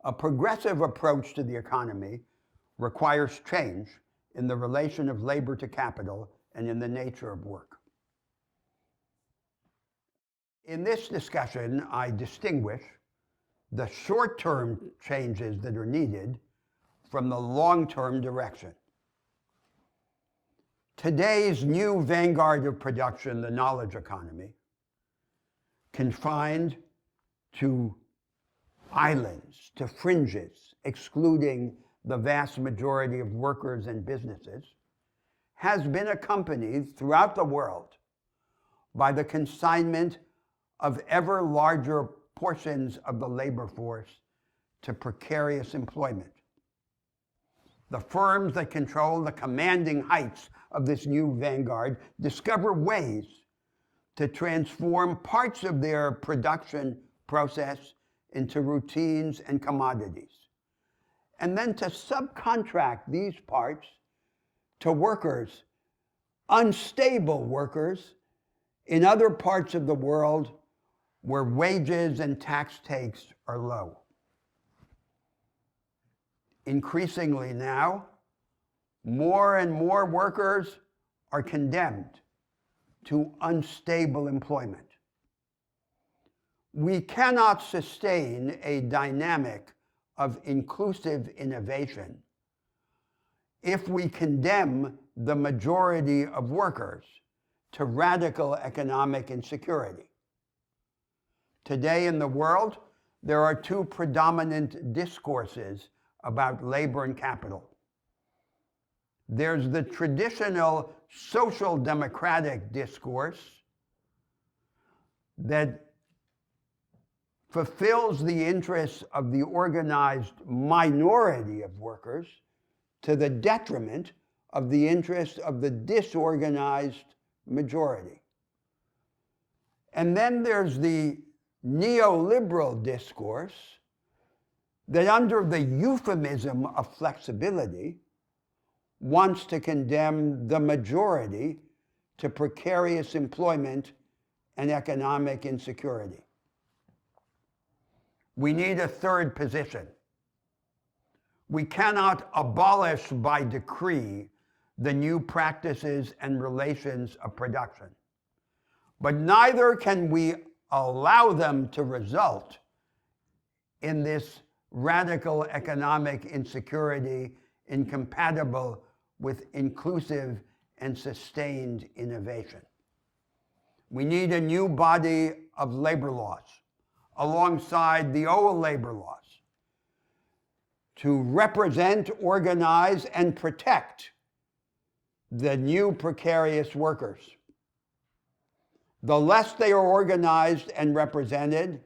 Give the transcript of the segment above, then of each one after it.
A progressive approach to the economy requires change in the relation of labor to capital and in the nature of work. In this discussion, I distinguish the short-term changes that are needed from the long-term direction. Today's new vanguard of production, the knowledge economy, confined to islands, to fringes, excluding the vast majority of workers and businesses, has been accompanied throughout the world by the consignment of ever larger portions of the labor force to precarious employment. The firms that control the commanding heights of this new vanguard discover ways to transform parts of their production process into routines and commodities, and then to subcontract these parts to workers, unstable workers, in other parts of the world where wages and tax takes are low. Increasingly now, more and more workers are condemned to unstable employment. We cannot sustain a dynamic of inclusive innovation if we condemn the majority of workers to radical economic insecurity. Today in the world, there are two predominant discourses about labor and capital. There's the traditional social democratic discourse that fulfills the interests of the organized minority of workers to the detriment of the interests of the disorganized majority. And then there's the neoliberal discourse that, under the euphemism of flexibility, wants to condemn the majority to precarious employment and economic insecurity. We need a third position. We cannot abolish by decree the new practices and relations of production, but neither can we allow them to result in this radical economic insecurity incompatible with inclusive and sustained innovation. We need a new body of labor laws alongside the old labor laws to represent, organize, and protect the new precarious workers. The less they are organized and represented,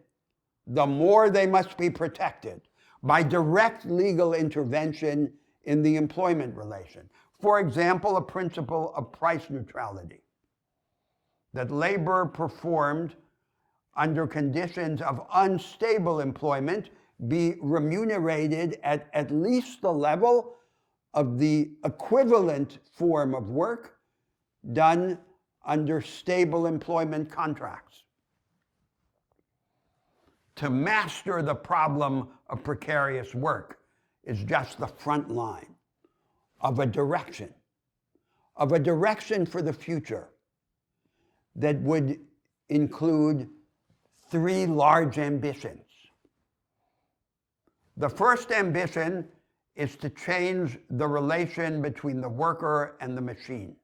the more they must be protected by direct legal intervention in the employment relation. For example, a principle of price neutrality, that labor performed under conditions of unstable employment be remunerated at least the level of the equivalent form of work done under stable employment contracts. To master the problem of precarious work is just the front line of a direction for the future that would include three large ambitions. The first ambition is to change the relation between the worker and the machine.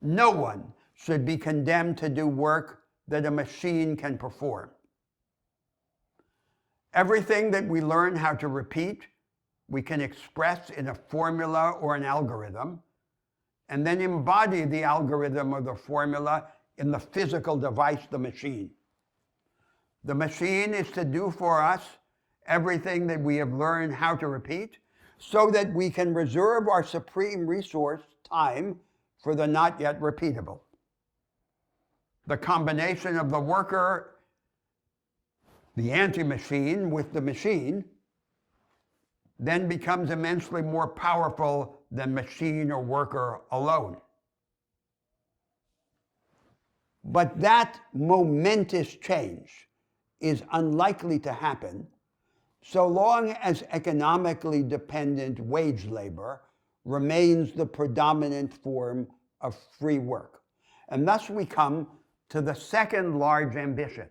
No one should be condemned to do work that a machine can perform. Everything that we learn how to repeat, we can express in a formula or an algorithm, and then embody the algorithm or the formula in the physical device, the machine. The machine is to do for us everything that we have learned how to repeat, so that we can reserve our supreme resource, time, for the not yet repeatable. The combination of the worker, the anti-machine, with the machine, then becomes immensely more powerful than machine or worker alone. But that momentous change is unlikely to happen so long as economically dependent wage labor remains the predominant form of free work. And thus we come to the second large ambition,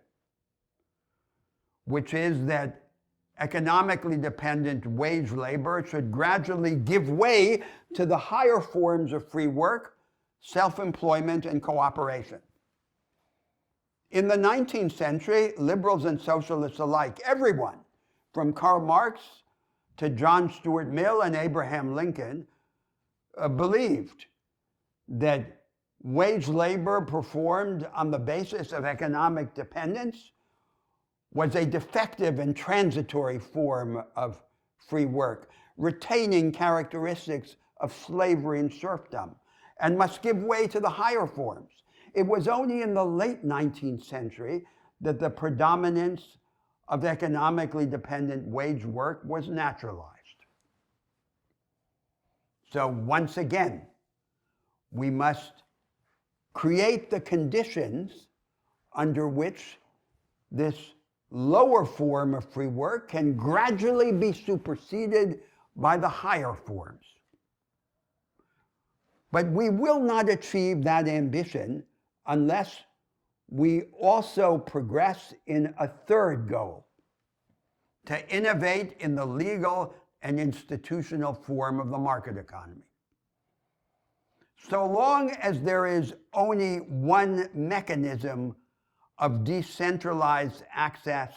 which is that economically dependent wage labor should gradually give way to the higher forms of free work, self-employment, and cooperation. In the 19th century, liberals and socialists alike, everyone, from Karl Marx to John Stuart Mill and Abraham Lincoln, believed that wage labor performed on the basis of economic dependence was a defective and transitory form of free work, retaining characteristics of slavery and serfdom, and must give way to the higher forms. It was only in the late 19th century that the predominance of economically dependent wage work was naturalized. So once again, we must create the conditions under which this lower form of free work can gradually be superseded by the higher forms. But we will not achieve that ambition unless we also progress in a third goal, to innovate in the legal and institutional form of the market economy. So long as there is only one mechanism of decentralized access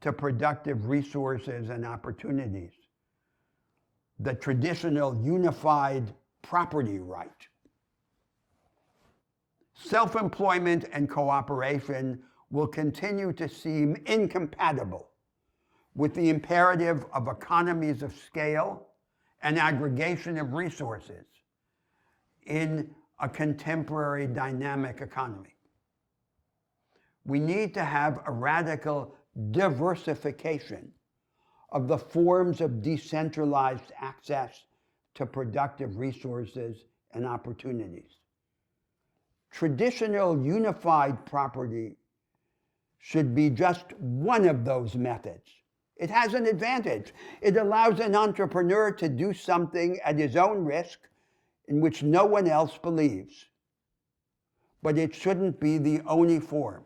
to productive resources and opportunities, the traditional unified property right, self-employment and cooperation will continue to seem incompatible with the imperative of economies of scale and aggregation of resources in a contemporary dynamic economy. We need to have a radical diversification of the forms of decentralized access to productive resources and opportunities. Traditional unified property should be just one of those methods. It has an advantage. It allows an entrepreneur to do something at his own risk in which no one else believes. But it shouldn't be the only form.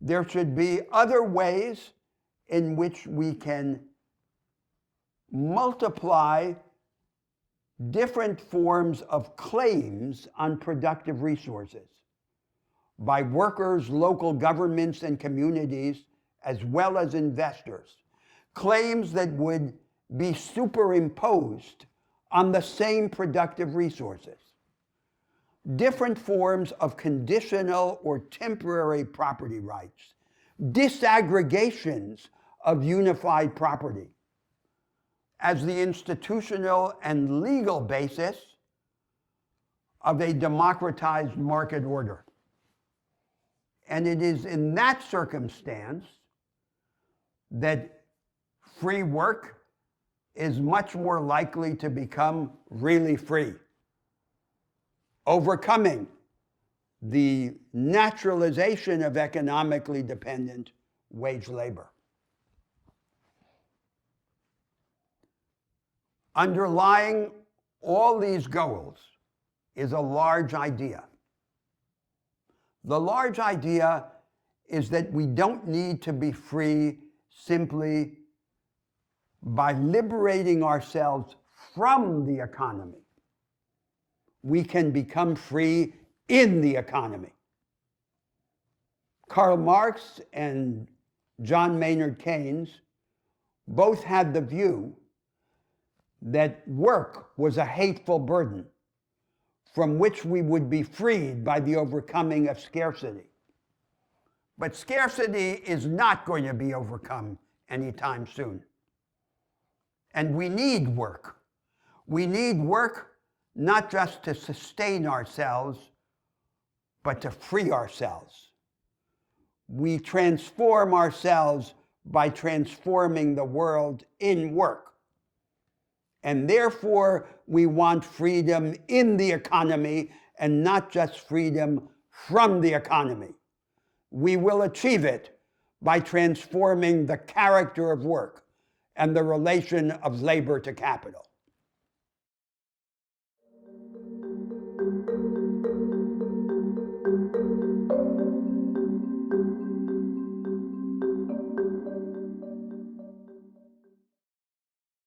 There should be other ways in which we can multiply different forms of claims on productive resources by workers, local governments, and communities, as well as investors. Claims that would be superimposed on the same productive resources. Different forms of conditional or temporary property rights, disaggregations of unified property as the institutional and legal basis of a democratized market order. And it is in that circumstance that free work is much more likely to become really free, overcoming the naturalization of economically dependent wage labor. Underlying all these goals is a large idea. The large idea is that we don't need to be free simply by liberating ourselves from the economy. We can become free in the economy. Karl Marx and John Maynard Keynes both had the view that work was a hateful burden from which we would be freed by the overcoming of scarcity. But scarcity is not going to be overcome anytime soon. And we need work. We need work not just to sustain ourselves, but to free ourselves. We transform ourselves by transforming the world in work. And therefore, we want freedom in the economy and not just freedom from the economy. We will achieve it by transforming the character of work and the relation of labor to capital.